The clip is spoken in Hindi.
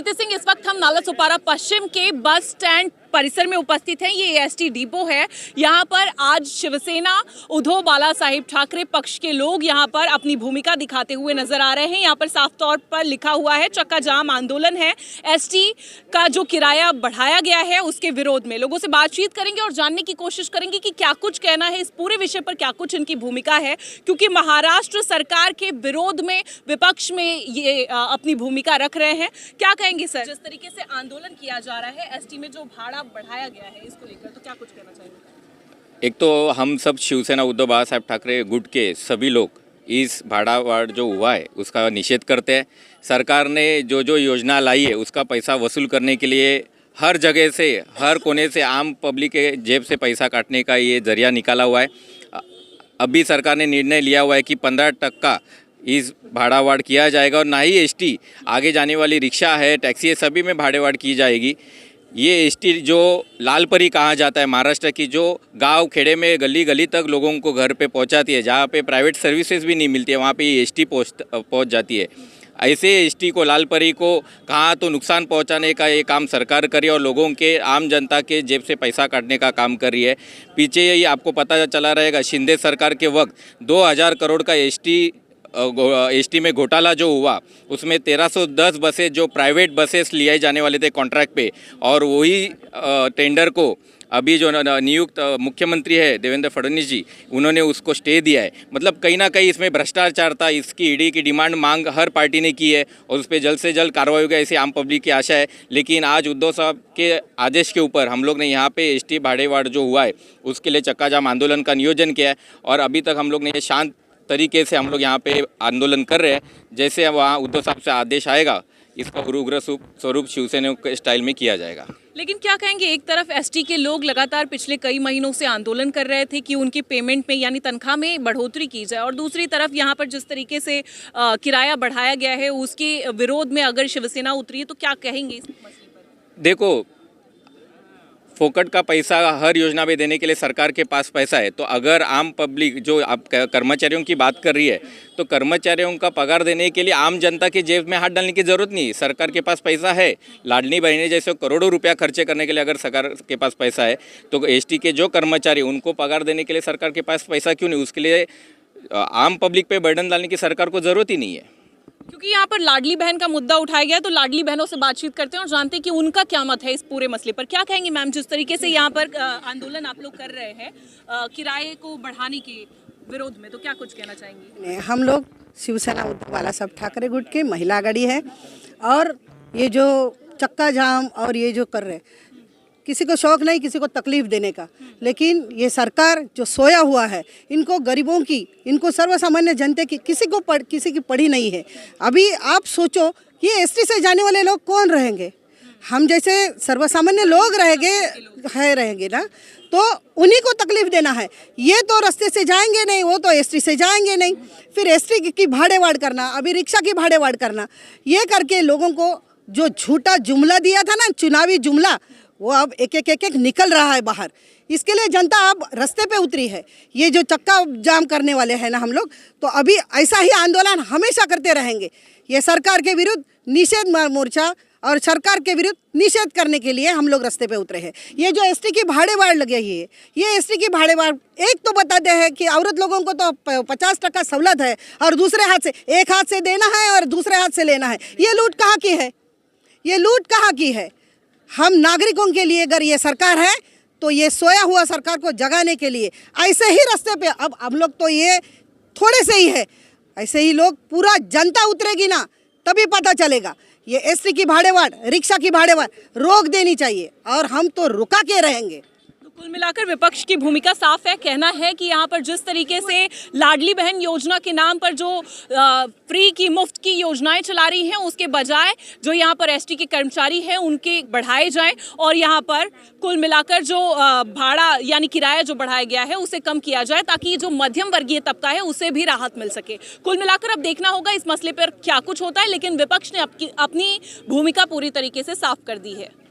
प्रीति सिंह, इस वक्त हम नालासोपारा पश्चिम के बस स्टैंड परिसर में उपस्थित हैं। ये एसटी डिपो है। यहाँ पर आज शिवसेना उद्धव बाला साहिब ठाकरे पक्ष के लोग यहाँ पर अपनी भूमिका दिखाते हुए नजर आ रहे हैं। यहाँ पर साफ तौर पर लिखा हुआ है चक्का जाम आंदोलन है। एसटी का जो किराया बढ़ाया गया है उसके विरोध में लोगों से बातचीत करेंगे और जानने की कोशिश करेंगे कि क्या कुछ कहना है इस पूरे विषय पर, क्या कुछ इनकी भूमिका है, क्योंकि महाराष्ट्र सरकार के विरोध में विपक्ष में ये अपनी भूमिका रख रहे हैं। क्या कहेंगे सर, जिस तरीके से आंदोलन किया जा रहा है एसटी में जो भाड़ा बढ़ाया गया है इसको लेकर, तो क्या कुछ कहना चाहेंगे? एक तो हम सब शिवसेना उद्धव बाला साहब ठाकरे गुट के सभी लोग इस भाड़ावाड़ जो हुआ है उसका निषेध करते हैं। सरकार ने जो जो योजना लाई है उसका पैसा वसूल करने के लिए हर जगह से, हर कोने से आम पब्लिक के जेब से पैसा काटने का ये जरिया निकाला हुआ है। अभी सरकार ने निर्णय लिया हुआ है कि 15% इस भाड़ावाड़ किया जाएगा और ना ही एसटी, आगे जाने वाली रिक्शा है, टैक्सी है, सभी में भाड़ावाड़ की जाएगी। ये एसटी जो लाल परी कहा जाता है महाराष्ट्र की, जो गांव खेड़े में गली गली तक लोगों को घर पे पहुंचाती है, जहां पे प्राइवेट सर्विसेज भी नहीं मिलती है वहां पे ये एसटी पहुंच जाती है। ऐसे एसटी को, लाल परी को कहाँ तो नुकसान पहुंचाने का ये काम सरकार कर रही है और लोगों के, आम जनता के जेब से पैसा काटने का काम कर रही है। पीछे ये आपको पता चला रहेगा, शिंदे सरकार के वक्त 2000 करोड़ का एसटी में घोटाला जो हुआ उसमें 1310 बसें जो प्राइवेट बसेस लिए जाने वाले थे कॉन्ट्रैक्ट पे, और वही टेंडर को अभी जो नियुक्त मुख्यमंत्री है देवेंद्र फडणवीस जी, उन्होंने उसको स्टे दिया है। मतलब कहीं ना कहीं इसमें भ्रष्टाचार था। इसकी ईडी की डिमांड मांग हर पार्टी ने की है और उस पर जल्द से जल्द कार्रवाई होगी ऐसी आम पब्लिक की आशा है। लेकिन आज उद्धव साहब के आदेश के ऊपर हम लोग ने यहाँ पे एसटी भाड़ेवाड़ जो हुआ है उसके लिए चक्का जाम आंदोलन का नियोजन किया है और अभी तक हम लोग ने शांत तरीके से हम लोग यहाँ पे आंदोलन कर रहे हैं। जैसे वहाँ उद्धव साहब से आदेश आएगा इसका उग्र स्वरूप शिवसेना के स्टाइल में किया जाएगा। लेकिन क्या कहेंगे, एक तरफ एसटी के लोग लगातार पिछले कई महीनों से आंदोलन कर रहे थे कि उनकी पेमेंट में यानी तनख्वाह में बढ़ोतरी की जाए, और दूसरी तरफ यहाँ पर जिस तरीके से किराया बढ़ाया गया है उसके विरोध में अगर शिवसेना उतरी है तो क्या कहेंगे इस मसले पर? देखो, फोकट का पैसा हर योजना में देने के लिए सरकार के पास पैसा है, तो अगर आम पब्लिक जो आप कर्मचारियों की बात कर रही है तो कर्मचारियों का पगार देने के लिए आम जनता के जेब में हाथ डालने की ज़रूरत नहीं। सरकार के पास पैसा है। लाडली बहनें जैसे करोड़ों रुपया खर्चे करने के लिए अगर सरकार के पास पैसा है तो एसटी के जो कर्मचारी उनको पगार देने के लिए सरकार के पास पैसा क्यों नहीं? उसके लिए आम पब्लिक पे बर्डन डालने की सरकार को ज़रूरत ही नहीं है। क्योंकि यहाँ पर लाडली बहन का मुद्दा उठाया गया, तो लाडली बहनों से बातचीत करते हैं और जानते हैं कि उनका क्या मत है इस पूरे मसले पर। क्या कहेंगे मैम, जिस तरीके से यहाँ पर आंदोलन आप लोग कर रहे हैं किराए को बढ़ाने के विरोध में, तो क्या कुछ कहना चाहेंगे? हम लोग शिवसेना उद्धव बाला साहब ठाकरे गुट के महिला आघाड़ी है और ये जो चक्का जाम और ये जो कर रहे हैं, किसी को शौक नहीं किसी को तकलीफ देने का, लेकिन ये सरकार जो सोया हुआ है इनको गरीबों की, इनको सर्वसामान्य जनता की किसी की पड़ी नहीं है। अभी आप सोचो ये एसटी से जाने वाले लोग कौन रहेंगे? हम जैसे सर्वसामान्य लोग रहेंगे ना, तो उन्हीं को तकलीफ देना है। ये तो रास्ते से जाएंगे नहीं, वो तो एसटी से जाएंगे नहीं, फिर एसटी की भाड़ेवाड़ करना, अभी रिक्शा की भाड़ेवाड़ करना, ये करके लोगों को जो झूठा जुमला दिया था ना, चुनावी जुमला, वो अब एक एक निकल रहा है बाहर। इसके लिए जनता अब रास्ते पे उतरी है। ये जो चक्का जाम करने वाले हैं ना हम लोग, तो अभी ऐसा ही आंदोलन हमेशा करते रहेंगे। ये सरकार के विरुद्ध निषेध मोर्चा और सरकार के विरुद्ध निषेध करने के लिए हम लोग रास्ते पे उतरे हैं। ये जो एसटी की भाड़ेवाड़ लगी है, ये एसटी की भाड़ेवाड़ एक तो बताते हैं कि औरत लोगों को तो 50% सहूलत है और दूसरे हाथ से, एक हाथ से देना है और दूसरे हाथ से लेना है। ये लूट कहाँ की है? ये लूट कहाँ की है? हम नागरिकों के लिए अगर ये सरकार है तो ये सोया हुआ सरकार को जगाने के लिए ऐसे ही रास्ते पे अब हम लोग, तो ये थोड़े से ही है, ऐसे ही लोग पूरा जनता उतरेगी ना तभी पता चलेगा। ये एसटी की भाड़ेवाड़, रिक्शा की भाड़ेवाड़ रोक देनी चाहिए और हम तो रुका के रहेंगे। कुल मिलाकर विपक्ष की भूमिका साफ है। कहना है कि यहाँ पर जिस तरीके से लाडली बहन योजना के नाम पर जो फ्री की, मुफ्त की योजनाएं चला रही हैं, उसके बजाय जो यहाँ पर एसटी के कर्मचारी हैं उनके बढ़ाए जाएं और यहाँ पर कुल मिलाकर जो भाड़ा यानी किराया जो बढ़ाया गया है उसे कम किया जाए, ताकि जो मध्यम वर्गीय तबका है उसे भी राहत मिल सके। कुल मिलाकर अब देखना होगा इस मसले पर क्या कुछ होता है, लेकिन विपक्ष ने अपनी भूमिका पूरी तरीके से साफ कर दी है।